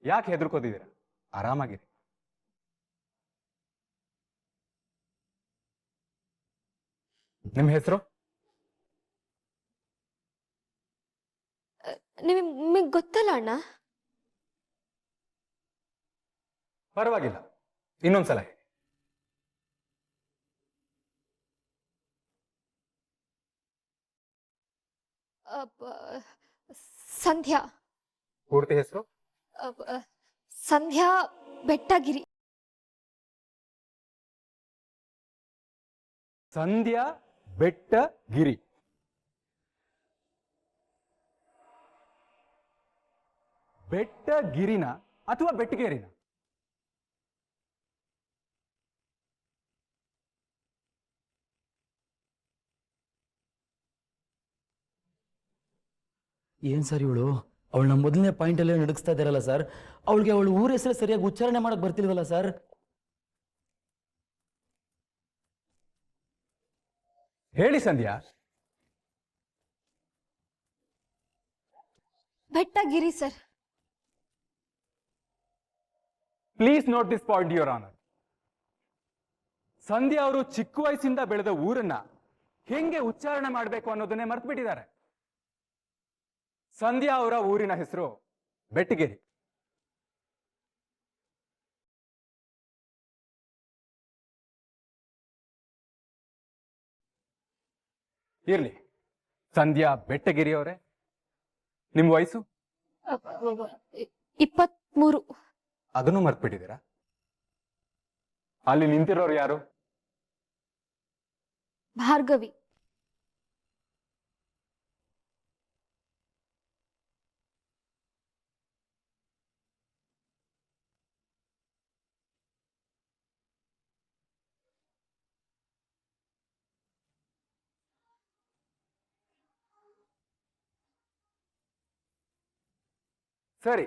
ಯಾಕೆ ಹೆದರ್ಕೋತಿದ್ದೀರಾ? ಆರಾಮಾಗಿರಿ. ನಿಮ್ಮ ಹೆಸರು? ನಿಮಗೆ ಗೊತ್ತಲ್ಲ ಅಣ್ಣ. ಪರವಾಗಿಲ್ಲ, ಇನ್ನೊಂದ್ಸಲ ಹೇಳಿ. ಸಂಧ್ಯಾ. ಪೂರ್ತಿ ಹೆಸರು? ಸಂಧ್ಯಾ ಬೆಟ್ಟಗಿರಿ. ಸಂಧ್ಯಾ ಬೆಟ್ಟಗಿರಿ. ಬೆಟ್ಟಗಿರಿನ ಅಥವಾ ಬೆಟ್ಟಗೇರಿನ? ಏನ್ ಸರ್ ಇವಳು ಅವಳನ್ನ ಮೊದಲನೇ ಪಾಯಿಂಟ್ ಅಲ್ಲೇ ನಡಗಿಸ್ತಾ ಇದ್ದಾರಲ್ಲ ಸರ್. ಅವಳಿಗೆ ಅವಳು ಊರ ಹೆಸರು ಸರಿಯಾಗಿ ಉಚ್ಚಾರಣೆ ಮಾಡಕ್ ಬರ್ತಿಲ್ವಲ್ಲ ಸರ್. ಹೇಳಿ Sandhya. Bettagiri sir. Please note this point your honour. Sandhya ಅವರು ಚಿಕ್ಕ ವಯಸ್ಸಿಂದ ಬೆಳೆದ ಊರನ್ನ ಹೆಂಗೆ ಉಚ್ಚಾರಣೆ ಮಾಡಬೇಕು ಅನ್ನೋದನ್ನೇ ಮರ್ತು ಬಿಟ್ಟಿದ್ದಾರೆ. ಸಂಧ್ಯಾ ಅವರ ಊರಿನ ಹೆಸರು ಬೆಟ್ಟಗೇರಿ. ಇರ್ಲಿ, ಸಂಧ್ಯಾ ಬೆಟ್ಟಗಿರಿ ಅವರೇ, ನಿಮ್ಮ ವಯಸ್ಸು? 23. ಅದನ್ನು ಮರ್ತ್ಬಿಟ್ಟಿದ್ದೀರಾ? ಅಲ್ಲಿ ನಿಂತಿರೋರು ಯಾರು? ಭಾರ್ಗವಿ. ಸರಿ,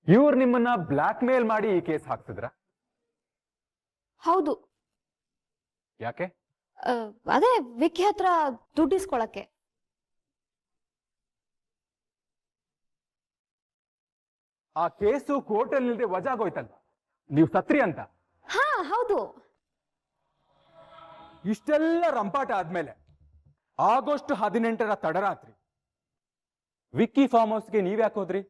ಇವ್ರು ನಿಮ್ಮನ್ನ ಬ್ಲಾಕ್ ಮೇಲ್ ಮಾಡಿ ಈ ಕೇಸ್ ಹಾಕ್ತಿದ್ರ? ಹೌದು. ಯಾಕೆ? ಅದೇ ವಿಕ್ಕಿ ಹತ್ರ ದುಡ್ಡಿಸ್ಕೊಳಕ್ಕೆ. ಆ ಕೇಸು ಕೋರ್ಟಲ್ಲಿ ಇಲ್ಲದೆ ವಜಾಗೋಯ್ತಲ್ಲ, ನೀವು ಸತ್ರಿ ಅಂತ. ಹಾ ಹೌದು. ಇಷ್ಟೆಲ್ಲ ರಂಪಾಟ ಆದ್ಮೇಲೆ ಆಗಸ್ಟ್ 18ರ ತಡರಾತ್ರಿ ವಿಕ್ಕಿ ಫಾರ್ಮ್ ಹೌಸ್ಗೆ ನೀವ್ಯಾಕೆ ಹೋದ್ರಿ?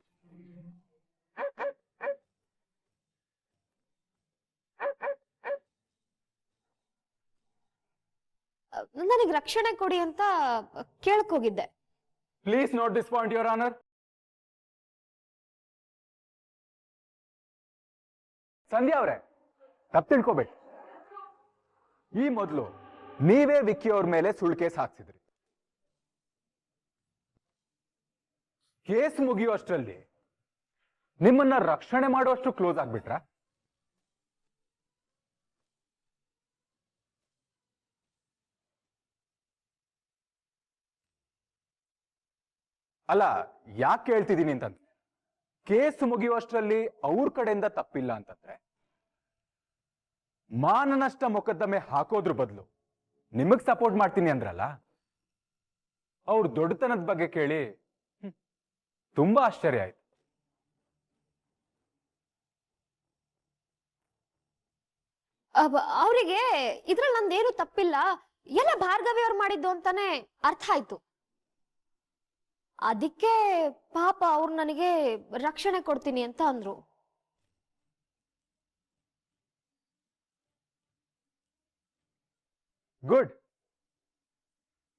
ನನಗೆ ರಕ್ಷಣೆ ಕೊಡಿ ಅಂತ ಕೇಳಕ್ ಹೋಗಿದ್ದೆ. Please note this point your honour. Sandhya ಅವರೇ, ತಪ್ಪು ತಿಳ್ಕೋಬೇಡಿ. ಈ ಮೊದಲು ನೀವೇ ವಿಕ್ಕಿ ಅವ್ರ ಮೇಲೆ ಸುಳ್ಳು ಕೇಸ್ ಹಾಕ್ಸಿದ್ರಿ. ಕೇಸ್ ಮುಗಿಯುವಷ್ಟರಲ್ಲಿ ನಿಮ್ಮನ್ನ ರಕ್ಷಣೆ ಮಾಡುವಷ್ಟು ಕ್ಲೋಸ್ ಆಗ್ಬಿಟ್ರ? ಅಲ್ಲ, ಯಾಕೆ ಕೇಳ್ತಿದ್ದೀನಿ ಅಂತಂದ್ರೆ, ಕೇಸ್ ಮುಗಿಯುವಷ್ಟರಲ್ಲಿ ಅವ್ರ ಕಡೆಯಿಂದ ತಪ್ಪಿಲ್ಲ ಅಂತಂದ್ರೆ ಮಾನನಷ್ಟ ಮೊಕದ್ದಮೆ ಹಾಕೋದ್ರ ಬದಲು ನಿಮಗ್ ಸಪೋರ್ಟ್ ಮಾಡ್ತೀನಿ ಅಂದ್ರಲ್ಲ, ಅವ್ರ ದೊಡ್ಡತನದ ಬಗ್ಗೆ ಕೇಳಿ ತುಂಬಾ ಆಶ್ಚರ್ಯ ಆಯ್ತು. ಅವರಿಗೆ ಇದ್ರಲ್ಲಿ ನಂದೇನು ತಪ್ಪಿಲ್ಲ, ಎಲ್ಲ ಭಾರ್ಗವಿ ಅವ್ರು ಮಾಡಿದ್ದು ಅಂತಾನೆ ಅರ್ಥ ಆಯ್ತು. ಅದಕ್ಕೆ ಪಾಪ ಅವ್ರು ನನಗೆ ರಕ್ಷಣೆ ಕೊಡ್ತೀನಿ ಅಂತ ಅಂದ್ರು. ಗುಡ್.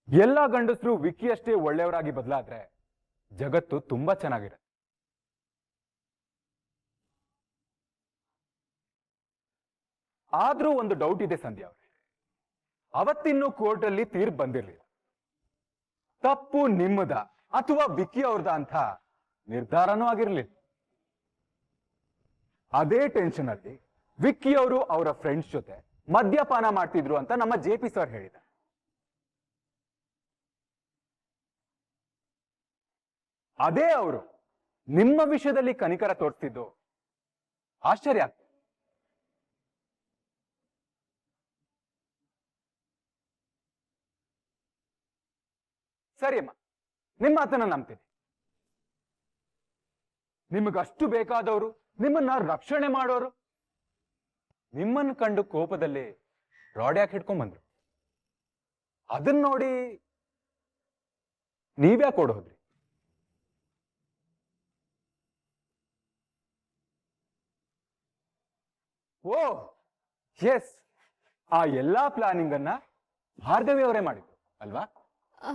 ಎಲ್ಲಾ ಗಂಡಸರು ವಿಕ್ಕಿ ಅಷ್ಟೇ ಒಳ್ಳೆಯವರಾಗಿ ಬದಲಾದ್ರೆ ಜಗತ್ತು ತುಂಬಾ ಚೆನ್ನಾಗಿರುತ್ತೆ. ಆದ್ರೂ ಒಂದು ಡೌಟ್ ಇದೆ ಸಂಧ್ಯಾ ಅವರೇ. ಅವತ್ತಿನ್ನೂ ಕೋರ್ಟಲ್ಲಿ ತೀರ್ಪು ಬಂದಿರಲಿಲ್ಲ. ತಪ್ಪು ನಿಮ್ಮದ ಅಥವಾ ವಿಕ್ಕಿ ಅವ್ರದ ಅಂತ ನಿರ್ಧಾರನೂ ಆಗಿರ್ಲಿಲ್ಲ. ಅದೇ ಟೆನ್ಷನ್ ಅಲ್ಲಿ ವಿಕ್ಕಿ ಅವರು ಅವರ ಫ್ರೆಂಡ್ಸ್ ಜೊತೆ ಮದ್ಯಪಾನ ಮಾಡ್ತಿದ್ರು ಅಂತ ನಮ್ಮ JP ಸರ್ ಹೇಳಿದ. ಅದೇ ಅವರು ನಿಮ್ಮ ವಿಷಯದಲ್ಲಿ ಕನಿಕರ ತೋರಿಸ್ತಿದ್ದು ಆಶ್ಚರ್ಯ ಆಗ್ತದೆ. ಸರಿ ಅಮ್ಮ, ನಿಮ್ಮ ಮಾತನ್ನ ನಂಬ್ತೀನಿ. ನಿಮಗಷ್ಟು ಬೇಕಾದವರು, ನಿಮ್ಮನ್ನ ರಕ್ಷಣೆ ಮಾಡೋರು, ನಿಮ್ಮನ್ನು ಕಂಡು ಕೋಪದಲ್ಲಿ ರಾಡ್ ಯಾಕೆ ಹಿಡ್ಕೊಂಡ್ ಅದನ್ನ ನೋಡಿ ನೀವ್ಯಾಕೆ ಓಡೋದ್ರಿ? ಓ ಎಸ್, ಆ ಎಲ್ಲಾ ಪ್ಲಾನಿಂಗ್ ಅನ್ನ ಭಾರ್ಗವಿ ಅವರೇ ಮಾಡಿದ್ರು ಅಲ್ವಾ? ಆ,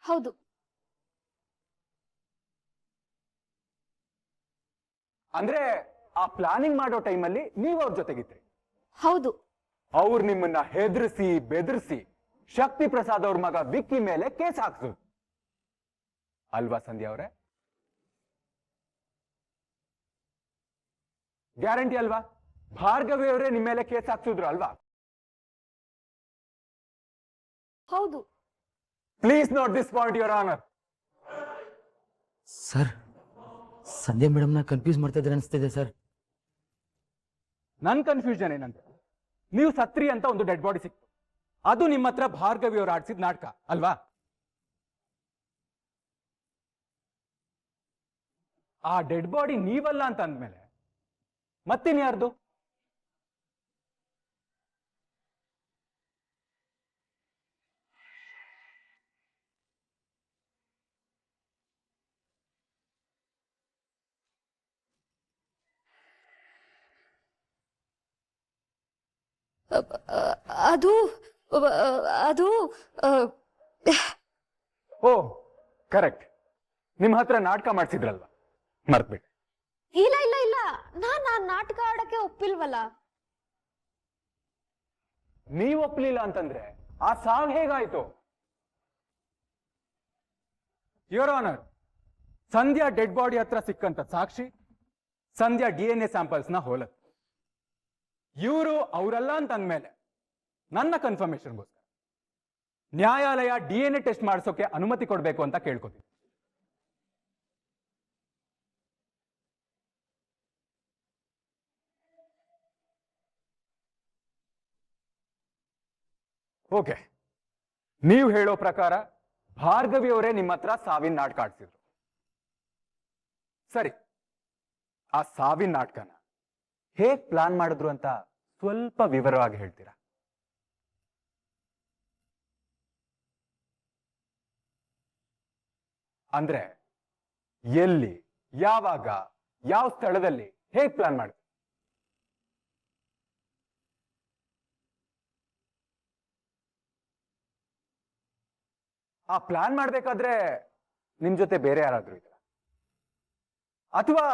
ಹೌದು. ಅಂದ್ರೆ ಆ ಪ್ಲಾನಿಂಗ್ ಮಾಡೋ ಟೈಮಲ್ಲಿ ನೀವು ಅವ್ರ ಜೊತೆಗಿದ್ರಿ? ಹೌದು. ಅವ್ರು ನಿಮ್ಮನ್ನ ಹೆದರಿಸಿ ಬೆದರಿಸಿ ಶಕ್ತಿ ಪ್ರಸಾದ್ ಅವ್ರ ಮಗ ವಿಕ್ಕಿ ಮೇಲೆ ಕೇಸ್ ಹಾಕ್ಸೋದು ಅಲ್ವಾ ಸಂಧ್ಯಾ ಅವರೇ? ಗ್ಯಾರಂಟಿ ಅಲ್ವಾ? ಭಾರ್ಗವಿ ಅವರೇ ನಿಮ್ಮ ಮೇಲೆ ಕೇಸ್ ಹಾಕ್ಸಿದ್ರು ಅಲ್ವಾ? ಹೌದು. Please note this point your honour. Sir, Sandhya ಮೇಡಮ್ನ ಕನ್ಫ್ಯೂಸ್ ಮಾಡ್ತಾ ಇದ್ದಾರೆ ಅನಿಸ್ತಿದೆ ಸರ್. ನನ್ ಕನ್ಫ್ಯೂಷನ್ ಏನಂದ್ರೆ, ನೀವು ಸತ್ರಿ ಅಂತ ಒಂದು ಡೆಡ್ ಬಾಡಿ ಸಿಕ್ತು, ಅದು ನಿಮ್ಮ ಹತ್ರ ಭಾರ್ಗವಿ ಅವರು ಆಡ್ಸಿದ ನಾಟಕ ಅಲ್ವಾ? ಆ ಡೆಡ್ ಬಾಡಿ ನೀವಲ್ಲ ಅಂತ ಅಂದ್ಮೇಲೆ ಮತ್ತಿನ್ಯಾರ್ದು? ಅದು ಅದು ಓ ಕರೆಕ್ಟ್, ನಿಮ್ಮ ಹತ್ರ ನಾಟಕ ಮಾಡಿಸಿದ್ರಲ್ವಾ, ಮರ್ತ್ಬಿಟ್ಟೆ. ಇಲ್ಲ ಇಲ್ಲ ಇಲ್ಲ, ನಾನ್ ನಾಟಕ ಆಡಕ್ಕೆ ಒಪ್ಪಿಲ್ವಲ್ಲ. ನೀವ್ ಒಪ್ಲಿಲ್ಲ ಅಂತಂದ್ರೆ ಆ ಸಾವ್ ಹೇಗಾಯ್ತು? Your honour, Sandhya dead body ಹತ್ರ ಸಿಕ್ಕಂತ ಸಾಕ್ಷಿ ಸಂಧ್ಯಾ DNA ಸ್ಯಾಂಪಲ್ಸ್ ನ ಹೋಲತ್. ಇವರು ಅವರಲ್ಲ ಅಂತ ಅಂದ್ಮೇಲೆ ನನ್ನ ಕನ್ಫರ್ಮೇಶನ್ಗೋಸ್ಕರ ನ್ಯಾಯಾಲಯ DNA ಟೆಸ್ಟ್ ಮಾಡಿಸೋಕೆ ಅನುಮತಿ ಕೊಡಬೇಕು ಅಂತ ಕೇಳ್ಕೊತೀನಿ. ಓಕೆ, ನೀವು ಹೇಳೋ ಪ್ರಕಾರ ಭಾರ್ಗವಿ ಅವರೇ ನಿಮ್ಮ ಹತ್ರ ಸಾವಿನ ನಾಟಕ ಆಡ್ಸಿದ್ರು. ಸರಿ, ಆ ಸಾವಿನ ನಾಟಕನ ಹೇಗ್ ಪ್ಲಾನ್ ಮಾಡಿದ್ರು ಅಂತ ಸ್ವಲ್ಪ ವಿವರವಾಗಿ ಹೇಳ್ತೀರಾ? ಅಂದ್ರೆ ಎಲ್ಲಿ, ಯಾವಾಗ, ಯಾವ ಸ್ಥಳದಲ್ಲಿ ಹೇಗ್ ಪ್ಲಾನ್ ಮಾಡಿದ್ರು? ಆ ಪ್ಲಾನ್ ಮಾಡ್ಬೇಕಾದ್ರೆ ನಿಮ್ ಜೊತೆ ಬೇರೆ ಯಾರಾದ್ರೂ ಇದ್ರ, ಅಥವಾ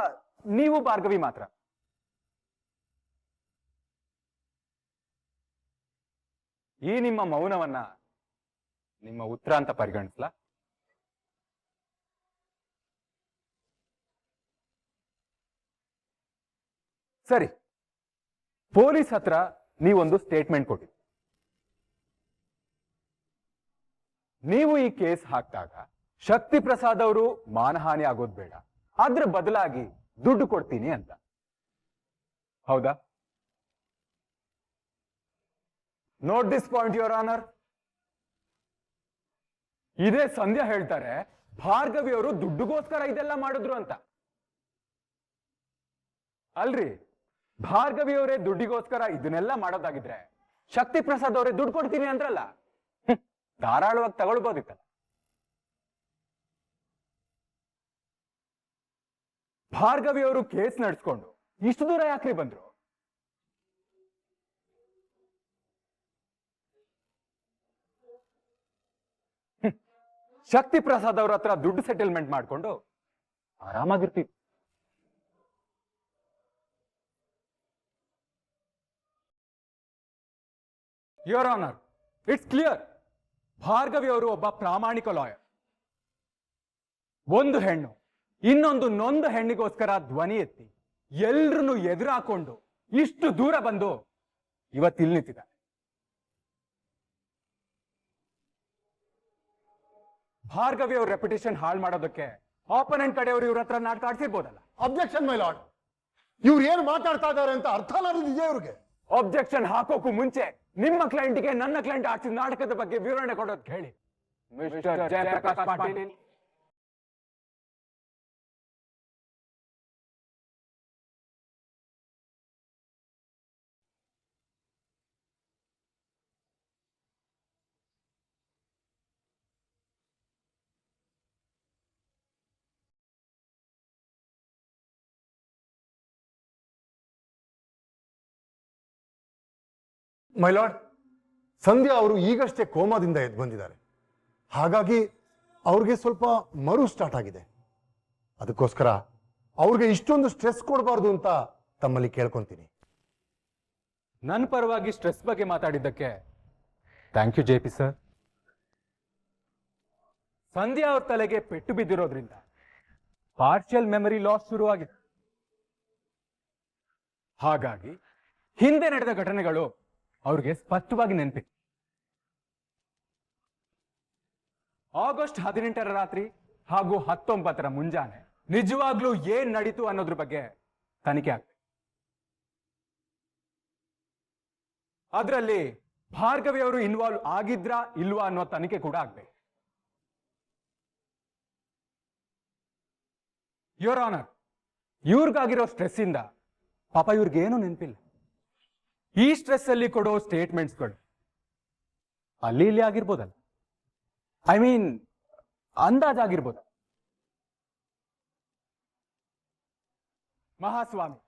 ನೀವು ಭಾರ್ಗವಿ ಮಾತ್ರ? ಈ ನಿಮ್ಮ ಮೌನವನ್ನ ನಿಮ್ಮ ಉತ್ತರ ಅಂತ ಪರಿಗಣಿಸ್ಲಾ? ಸರಿ, ಪೊಲೀಸ್ ಹತ್ರ ನೀವೊಂದು ಸ್ಟೇಟ್ಮೆಂಟ್ ಕೊಟ್ಟಿದ್ರಿ. ನೀವು ಈ ಕೇಸ್ ಹಾಕಿದಾಗ ಶಕ್ತಿ ಪ್ರಸಾದ್ ಅವರು ಮಾನಹಾನಿ ಆಗೋದು ಬೇಡ, ಅದ್ರ ಬದಲಾಗಿ ದುಡ್ಡು ಕೊಡ್ತೀನಿ ಅಂತ, ಹೌದಾ? Note this point your honour. ಇದೇ ಸಂಧ್ಯಾ ಹೇಳ್ತಾರೆ ಭಾರ್ಗವಿ ಅವರು ದುಡ್ಡುಗೋಸ್ಕರ ಇದೆಲ್ಲ ಮಾಡಿದ್ರು ಅಂತ. ಅಲ್ರಿ, ಭಾರ್ಗವಿ ಅವರೇ ದುಡ್ಡಿಗೋಸ್ಕರ ಇದನ್ನೆಲ್ಲ ಮಾಡೋದಾಗಿದ್ರೆ ಶಕ್ತಿ ಪ್ರಸಾದ್ ಅವರೇ ದುಡ್ಡು ಕೊಡ್ತೀನಿ ಅಂದ್ರಲ್ಲ, ಧಾರಾಳವಾಗಿ ತಗೊಳ್ಬೋದಿತ್ತಲ್ಲ. ಭಾರ್ಗವಿ ಅವರು ಕೇಸ್ ನಡೆಸ್ಕೊಂಡು ಇಷ್ಟು ದೂರ ಯಾಕ್ರಿ ಬಂದ್ರು? ಶಕ್ತಿ ಪ್ರಸಾದ್ ಅವ್ರ ಹತ್ರ ದುಡ್ಡು ಸೆಟಲ್ಮೆಂಟ್ ಮಾಡ್ಕೊಂಡು ಆರಾಮಾಗಿರ್ತಿತ್ತು. Your honour, it's clear, Bhargavi ಅವರು ಒಬ್ಬ ಪ್ರಾಮಾಣಿಕ ಲಾಯರ್. ಒಂದು ಹೆಣ್ಣು ಇನ್ನೊಂದು ನೊಂದ ಹೆಣ್ಣಿಗೋಸ್ಕರ ಧ್ವನಿ ಎತ್ತಿ ಎಲ್ರನ್ನು ಎದುರಾಕೊಂಡು ಇಷ್ಟು ದೂರ ಬಂದು ಇವತ್ತಿಲ್ಲಿ ನಿಂತಿದ್ದಾರೆ. ಭಾರ್ಗವಿ ಅವ್ರ ರೆಪ್ಯುಟೇಷನ್ ಹಾಳು ಮಾಡೋದಕ್ಕೆ ಆಪೋನೆಂಟ್ ಕಡೆಯವರು ಇವ್ರ ಹತ್ರ ನಾಟಕ ಆಡ್ಸಿರ್ಬೋದಲ್ಲ. ಅಬ್ಜೆಕ್ಷನ್ ಮೈ ಲಾರ್ಡ್, ಇವ್ರು ಏನು ಮಾತಾಡ್ತಾ ಇದ್ದಾರೆ ಅಂತ ಅರ್ಥ ಅನ್ನೋದಿದೆಯಾ ಇವ್ರಿಗೆ? ಅಬ್ಜೆಕ್ಷನ್ ಹಾಕೋಕು ಮುಂಚೆ ನಿಮ್ಮ ಕ್ಲೈಂಟ್ಗೆ ನನ್ನ ಕ್ಲೈಂಟ್ ಆಡ್ಸಿದ ನಾಟಕದ ಬಗ್ಗೆ ವಿವರಣೆ ಕೊಡೋದು ಹೇಳಿ ಮಿಸ್ಟರ್ ಜಯಪ್ರಕಾಶ್ ಪಾಟೀಲ್. ಮೈಲಾರ್ಡ್, ಸಂಧ್ಯಾ ಅವರು ಈಗಷ್ಟೇ ಕೋಮಾದಿಂದ ಎದ್ದು ಬಂದಿದ್ದಾರೆ. ಹಾಗಾಗಿ ಅವ್ರಿಗೆ ಸ್ವಲ್ಪ ಮರು ಸ್ಟಾರ್ಟ್ ಆಗಿದೆ. ಅದಕ್ಕೋಸ್ಕರ ಅವ್ರಿಗೆ ಇಷ್ಟೊಂದು ಸ್ಟ್ರೆಸ್ ಕೊಡಬಾರ್ದು ಅಂತ ತಮ್ಮಲ್ಲಿ ಕೇಳ್ಕೊಂತೀನಿ. ನನ್ನ ಪರವಾಗಿ ಸ್ಟ್ರೆಸ್ ಬಗ್ಗೆ ಮಾತಾಡಿದ್ದಕ್ಕೆ ಥ್ಯಾಂಕ್ ಯು JP ಸರ್. ಸಂಧ್ಯಾ ಅವ್ರ ತಲೆಗೆ ಪೆಟ್ಟು ಬಿದ್ದಿರೋದ್ರಿಂದ ಪಾರ್ಷಿಯಲ್ ಮೆಮರಿ ಲಾಸ್ ಶುರುವಾಗಿದೆ. ಹಾಗಾಗಿ ಹಿಂದೆ ನಡೆದ ಘಟನೆಗಳು ಅವ್ರಿಗೆ ಸ್ಪಷ್ಟವಾಗಿ ನೆನಪಿದೆ. ಆಗಸ್ಟ್ 18ರ ರಾತ್ರಿ ಹಾಗೂ 19ರ ಮುಂಜಾನೆ ನಿಜವಾಗ್ಲೂ ಏನ್ ನಡೀತು ಅನ್ನೋದ್ರ ಬಗ್ಗೆ ತನಿಖೆ ಆಗ್ಬೇಕು. ಅದರಲ್ಲಿ ಭಾರ್ಗವಿ ಅವರು ಇನ್ವಾಲ್ವ್ ಆಗಿದ್ರಾ ಇಲ್ವಾ ಅನ್ನೋ ತನಿಖೆ ಕೂಡ ಆಗ್ಬೇಕು. ಯುವರ್ ಆನರ್, ಇವ್ರಿಗಾಗಿರೋ ಸ್ಟ್ರೆಸ್ ಇಂದ ಪಾಪ ಇವ್ರಿಗೇನು ನೆನಪಿಲ್ಲ. ಈ ಸ್ಟ್ರೆಸ್ ಅಲ್ಲಿ ಕೊಡೋ ಸ್ಟೇಟ್ಮೆಂಟ್ಸ್ಗಳು ಅಲ್ಲಿ ಇಲ್ಲಿ ಆಗಿರ್ಬೋದಲ್ಲ, ಐ ಮೀನ್ ಅಂದಾಜಾಗಿರ್ಬೋದು. ಮಹಾಸ್ವಾಮಿ,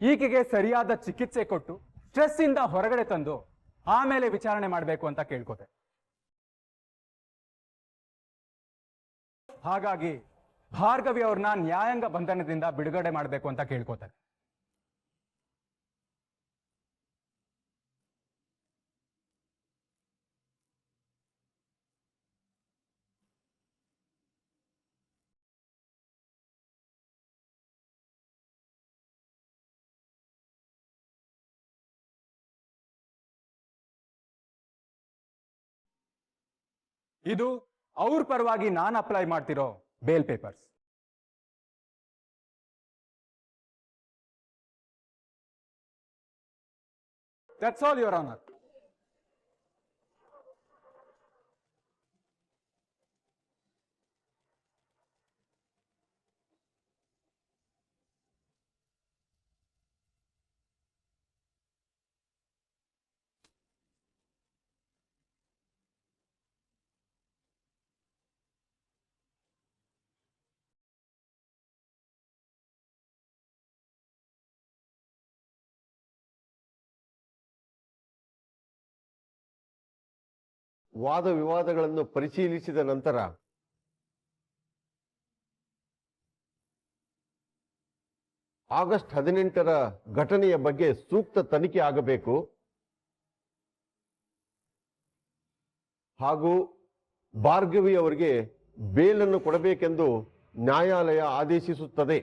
ಈಕೆಗೆ ಸರಿಯಾದ ಚಿಕಿತ್ಸೆ ಕೊಟ್ಟು ಸ್ಟ್ರೆಸ್ ಇಂದ ಹೊರಗಡೆ ತಂದು ಆಮೇಲೆ ವಿಚಾರಣೆ ಮಾಡಬೇಕು ಅಂತ ಕೇಳ್ಕೋತೆ. ಹಾಗಾಗಿ ಭಾರ್ಗವಿ ಅವ್ರನ್ನ ನ್ಯಾಯಾಂಗ ಬಂಧನದಿಂದ ಬಿಡುಗಡೆ ಮಾಡಬೇಕು ಅಂತ ಕೇಳ್ಕೋತಾರೆ. ಇದು ಅವ್ರ ಪರವಾಗಿ ನಾನು ಅಪ್ಲೈ ಮಾಡ್ತಿರೋ bail papers. That's all your honour. ವಾದ ವಿವಾದಗಳನ್ನು ಪರಿಶೀಲಿಸಿದ ನಂತರ ಆಗಸ್ಟ್ 18ರ ಘಟನೆಯ ಬಗ್ಗೆ ಸೂಕ್ತ ತನಿಖೆ ಆಗಬೇಕು ಹಾಗೂ ಭಾರ್ಗವಿ ಅವರಿಗೆ ಬೇಲನ್ನು ಕೊಡಬೇಕೆಂದು ನ್ಯಾಯಾಲಯ ಆದೇಶಿಸುತ್ತದೆ.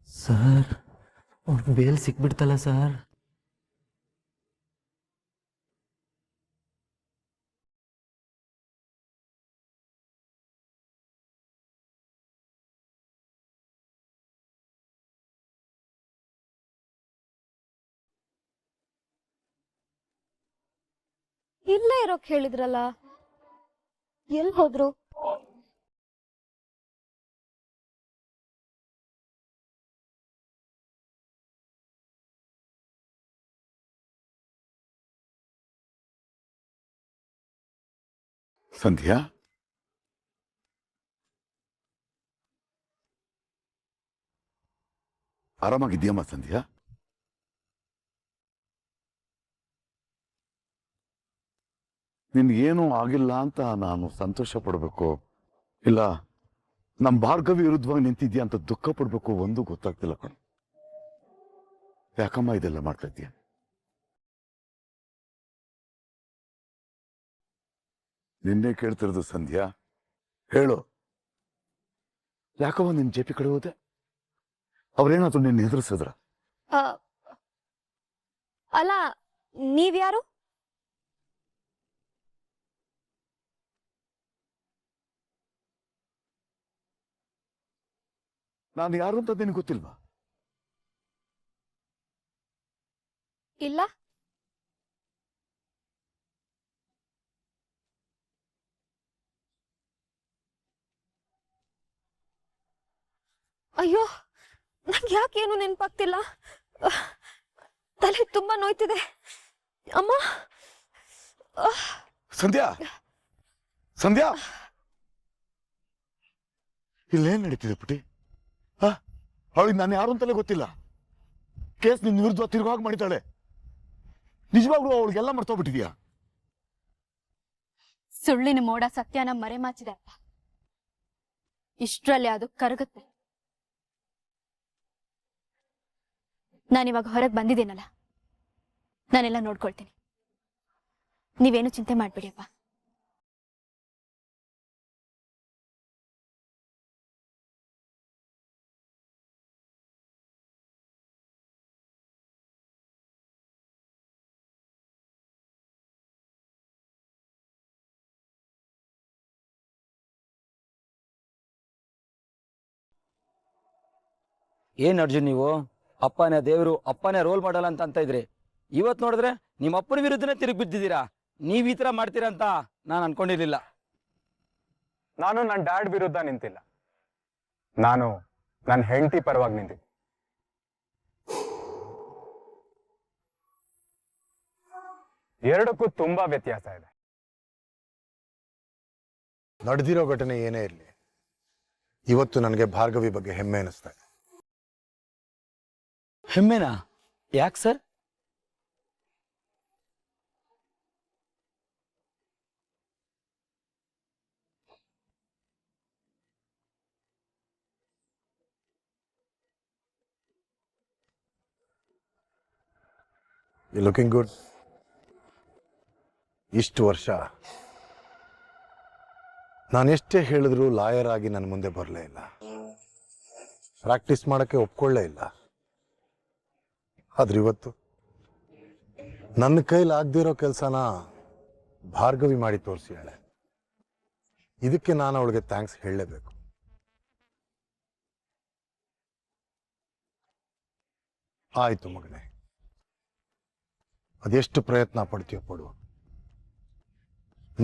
ಸರ್, ಅವ್ರಿಗೆ ಬೇಲ್ ಸಿಕ್ಬಿಡ್ತಲ್ಲ ಸರ್? ಇಲ್ಲೇ ಇರೋಕ್ ಹೇಳಿದ್ರಲ್ಲ, ಎಲ್ಲಿ ಹೋದ್ರು? ಸಂಧ್ಯಾ, ಆರಾಮಾಗಿದ್ಯಮ್ಮ ಸಂಧ್ಯಾ? ನಿನ್ಗೇನೂ ಆಗಿಲ್ಲ ಅಂತ ನಾನು ಸಂತೋಷ ಪಡಬೇಕು, ಇಲ್ಲ ನಮ್ಮ ಭಾರ್ಗವಿ ವಿರುದ್ಧವಾಗಿ ನಿಂತಿದ್ಯಾ ಅಂತ ದುಃಖ ಪಡ್ಬೇಕು, ಒಂದು ಗೊತ್ತಾಗ್ತಿಲ್ಲ ಕಣ್. ಯಾಕಮ್ಮ ಇದೆಲ್ಲ ಮಾಡ್ತಾ ಇದ್ದೀಯ? ನಿನ್ನೆ ಕೇಳ್ತಿರೋದು ಸಂಧ್ಯಾ, ಹೇಳು, ಯಾಕವ ನಿನ್ JP ಕಡೆ ಹೋದೆ? ಅವ್ರೇನಾದ್ರು ನಿನ್ನ ಹೆದರ್ಸಿದ್ರ? ಅಲ್ಲ, ನೀವ್ಯಾರು? ನಾನು ಯಾರು ಅಂತ ನಿನಗೆ ಗೊತ್ತಿಲ್ವಾ? ಇಲ್ಲ. ಅಯ್ಯೋ, ನಂಗೆ ಯಾಕೇನು ನೆನಪಾಗ್ತಿಲ್ಲ. ತಲೆ ತುಂಬಾ ನೋಯ್ತಿದೆ ಅಮ್ಮ. ಸಂಧ್ಯಾ ಸಂಧ್ಯಾ ಇಲ್ಲೇನ್ ನಡೀತಿದೆ ಪುಟಿ? ಅವಳಿಗೆ ನಾನು ಯಾರು ಅಂತಲೇ ಗೊತ್ತಿಲ್ಲ. ಕೇಸ್ ನಿನ್ನ ವಿರುದ್ಧ ತಿರುಗುವಾಗ ಮಾಡಿದ್ದಾಳೆ. ನಿಜವಾಗ್ಲೂ ಅವಳಿಗೆಲ್ಲ ಮರ್ತೋಗ್ಬಿಟ್ಟಿದ್ಯಾ? ಸುಳ್ಳಿನ ಮೋಡ ಸತ್ಯನ ಮರೆಮಾಚಿದೆ ಅಪ್ಪ. ಇಷ್ಟರಲ್ಲಿ ಅದು ಕರಗುತ್ತೆ. ನಾನಿವಾಗ ಹೊರಗೆ ಬಂದಿದ್ದೀನಲ್ಲ, ನಾನೆಲ್ಲ ನೋಡ್ಕೊಳ್ತೀನಿ. ನೀವೇನು ಚಿಂತೆ ಮಾಡ್ಬೇಡಿ ಅಪ್ಪ. ಏನ್ ಅರ್ಜುನ್ ನೀವು ಅಪ್ಪನೇ ದೇವರು ಅಪ್ಪನೇ ರೋಲ್ ಮಾಡಲ್ಲ ಅಂತ ಇದ್ರಿ. ಇವತ್ ನೋಡಿದ್ರೆ ನಿಮ್ಮ ಅಪ್ಪನ ವಿರುದ್ಧನೇ ತಿರುಗಿ ಬಿದ್ದಿದ್ದೀರಾ. ನೀವ್ ಈ ತರ ಮಾಡ್ತೀರಾ ಅಂತ ನಾನು ಅನ್ಕೊಂಡಿರ್ಲಿಲ್ಲ. ನಾನು ನನ್ನ ಡ್ಯಾಡ್ ವಿರುದ್ಧ ನಿಂತಿಲ್ಲ, ನಾನು ನನ್ನ ಹೆಂಡತಿ ಪರವಾಗಿ ನಿಂತಿದ್ದೆ. ಎರಡಕ್ಕೂ ತುಂಬಾ ವ್ಯತ್ಯಾಸ ಇದೆ. ನಡೆದಿರೋ ಘಟನೆ ಏನೇ ಇರಲಿ, ಇವತ್ತು ನನಗೆ ಭಾರ್ಗವಿ ಬಗ್ಗೆ ಹೆಮ್ಮೆ ಅನಿಸ್ತಾ ಇದೆ. ಹೆಮ್ಮೆನಾ? ಯಾಕೆ ಸರ್? You looking good. ಇಷ್ಟು ವರ್ಷ ನಾನೆಷ್ಟೇ ಹೇಳಿದ್ರು ಲಾಯರ್ ಆಗಿ ನನ್ನ ಮುಂದೆ ಬರಲೇ ಇಲ್ಲ, ಪ್ರಾಕ್ಟೀಸ್ ಮಾಡೋಕ್ಕೆ ಒಪ್ಕೊಳ್ಳೇ ಇಲ್ಲ. ಆದ್ರೆ ಇವತ್ತು ನನ್ನ ಕೈಲಿ ಆಗದಿರೋ ಕೆಲಸನ ಭಾರ್ಗವಿ ಮಾಡಿ ತೋರಿಸಿಯಾಳೆ. ಇದಕ್ಕೆ ನಾನು ಅವಳಿಗೆ ಥ್ಯಾಂಕ್ಸ್ ಹೇಳಲೇಬೇಕು. ಆಯ್ತು ಮಗನೇ, ಅದೆಷ್ಟು ಪ್ರಯತ್ನ ಪಡ್ತೀಯೋ ಪಡು.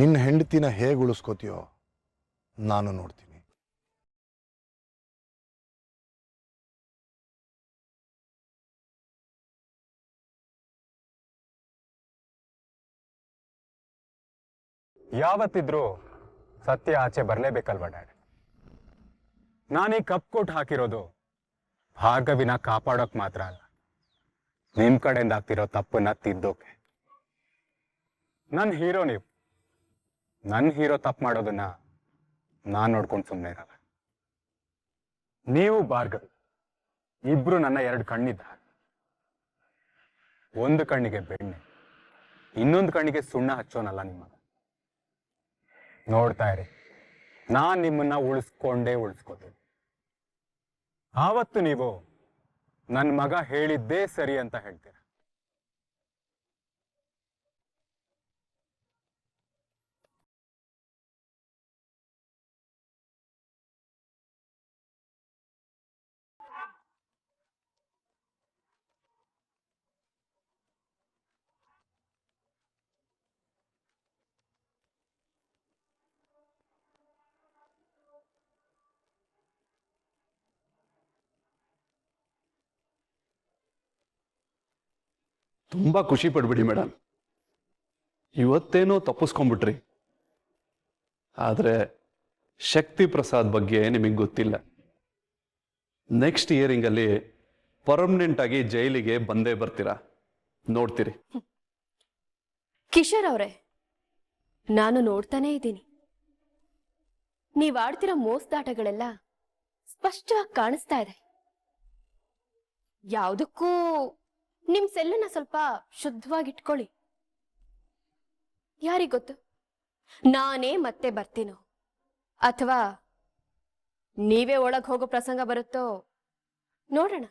ನಿನ್ನ ಹೆಂಡತಿನ ಹೇಗೆ ಉಳಿಸ್ಕೋತೀಯೋ ನಾನು ನೋಡ್ತೀನಿ. ಯಾವತ್ತಿದ್ರೂ ಸತ್ಯ ಆಚೆ ಬರಲೇಬೇಕಲ್ವ ಡ್ಯಾಡ್? ನಾನೀ ಕಪ್ ಕೊಟ್ಟು ಹಾಕಿರೋದು ಭಾರ್ಗವಿನ ಕಾಪಾಡೋಕ್ ಮಾತ್ರ ಅಲ್ಲ, ನಿಮ್ ಕಡೆಯಿಂದ ಆಗ್ತಿರೋ ತಪ್ಪನ್ನ ತಿದ್ದೋಕೆ. ನನ್ನ ಹೀರೋ ನೀವು. ನನ್ನ ಹೀರೋ ತಪ್ಪು ಮಾಡೋದನ್ನ ನಾನ್ ನೋಡ್ಕೊಂಡು ಸುಮ್ಮನೆ ಇರಲ್ಲ. ನೀವು ಭಾರ್ಗವಿ ಇಬ್ರು ನನ್ನ ಎರಡು ಕಣ್ಣಿದ್ದ ಹಾಗೆ. ಒಂದು ಕಣ್ಣಿಗೆ ಬೆಣ್ಣೆ, ಇನ್ನೊಂದು ಕಣ್ಣಿಗೆ ಸುಣ್ಣ ಹಚ್ಚೋನಲ್ಲ ನಿಮ್ಮ. ನೋಡ್ತಾ ಇರಿ, ನಾನ್ ನಿಮ್ಮನ್ನ ಉಳಿಸ್ಕೊಂಡೇ ಉಳಿಸ್ಕೋತೀನಿ. ಆವತ್ತು ನೀವು ನನ್ನ ಮಗ ಹೇಳಿದ್ದೇ ಸರಿ ಅಂತ ಹೇಳ್ತೀರ. ತುಂಬ ಖುಷಿ ಪಡ್ಬಿಡಿ ಮೇಡಮ್. ಇವತ್ತೇನೋ ತಪ್ಪಿಸ್ಕೊಂಡ್ಬಿಟ್ರಿ, ಆದರೆ ಶಕ್ತಿ ಪ್ರಸಾದ್ ಬಗ್ಗೆ ನಿಮಗೆ ಗೊತ್ತಿಲ್ಲ. ನೆಕ್ಸ್ಟ್ ಇಯರಿಂಗಲ್ಲಿ ಪರ್ಮನೆಂಟ್ ಆಗಿ ಜೈಲಿಗೆ ಬಂದೇ ಬರ್ತೀರಾ, ನೋಡ್ತೀರಿ. ಕಿಶೋರ್ ಅವರೇ, ನಾನು ನೋಡ್ತಾನೇ ಇದ್ದೀನಿ. ನೀವ್ ಆಡ್ತಿರೋ ಮೋಸದಾಟಗಳೆಲ್ಲ ಸ್ಪಷ್ಟವಾಗಿ ಕಾಣಿಸ್ತಾ ಇದೆ. ಯಾವುದಕ್ಕೂ ನಿಮ್ ಸೆಲ್ಲನ್ನ ಸ್ವಲ್ಪ ಶುದ್ಧವಾಗಿಟ್ಕೊಳ್ಳಿ. ಯಾರಿಗೊತ್ತು, ನಾನೇ ಮತ್ತೆ ಬರ್ತೀನೋ ಅಥವಾ ನೀವೇ ಒಳಗ್ ಹೋಗೋ ಪ್ರಸಂಗ ಬರುತ್ತೋ ನೋಡೋಣ.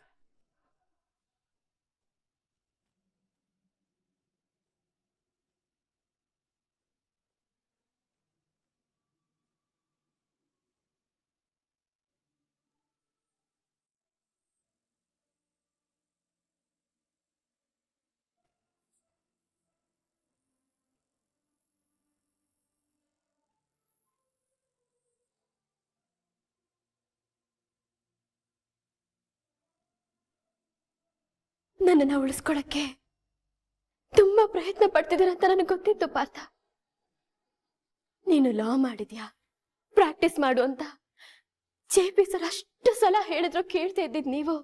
ನನ್ನನ್ನು ಉಳಿಸ್ಕೊಳಕ್ಕೆ ತುಂಬಾ ಪ್ರಯತ್ನ ಪಡ್ತಿದ್ದೀರ ಅಂತ ನನಗೆ ಗೊತ್ತಿತ್ತು ಪಾರ್ಥ. ನೀನು ಲಾ ಮಾಡಿದ್ಯಾ, ಪ್ರಾಕ್ಟೀಸ್ ಮಾಡು ಅಂತ JP ಸರ್ ಅಷ್ಟು ಸಲ ಹೇಳಿದ್ರು ಕೇಳ್ತಾ ಇದ್ದಿದ್ ನೀವು.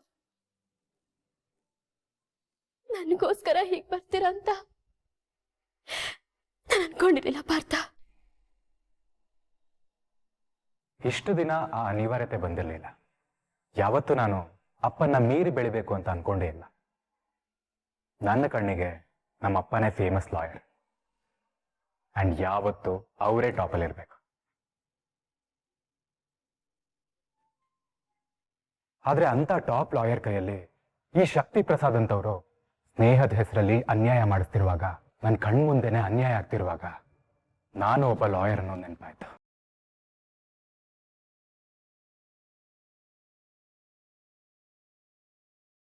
ನನಗೋಸ್ಕರ ಹೀಗ್ ಬರ್ತೀರಾ ಅಂತ ನಾನು ಅನ್ಕೊಂಡಿರ್ಲಿಲ್ಲ ಪಾರ್ಥ. ಇಷ್ಟು ದಿನ ಆ ಅನಿವಾರ್ಯತೆ ಬಂದಿರಲಿಲ್ಲ. ಯಾವತ್ತೂ ನಾನು ಅಪ್ಪನ್ನ ಮೀರಿ ಬೆಳಿಬೇಕು ಅಂತ ಅನ್ಕೊಂಡೇ ಇಲ್ಲ. ನನ್ನ ಕಣ್ಣಿಗೆ ನಮ್ಮ ಅಪ್ಪನೇ ಫೇಮಸ್ ಲಾಯರ್, ಅಂಡ್ ಯಾವತ್ತೂ ಅವರೇ ಟಾಪಲ್ಲಿ ಇರಬೇಕು. ಆದ್ರೆ ಅಂತ ಟಾಪ್ ಲಾಯರ್ ಕೈಯಲ್ಲಿ ಈ ಶಕ್ತಿ ಪ್ರಸಾದ್ ಅಂತವರು ಸ್ನೇಹದ ಹೆಸರಲ್ಲಿ ಅನ್ಯಾಯ ಮಾಡಿಸ್ತಿರುವಾಗ, ನನ್ನ ಕಣ್ಮುಂದೆನೆ ಅನ್ಯಾಯ ಆಗ್ತಿರುವಾಗ ನಾನು ಒಬ್ಬ ಲಾಯರ್ ಅನ್ನೋ ನೆನಪಾಯ್ತು.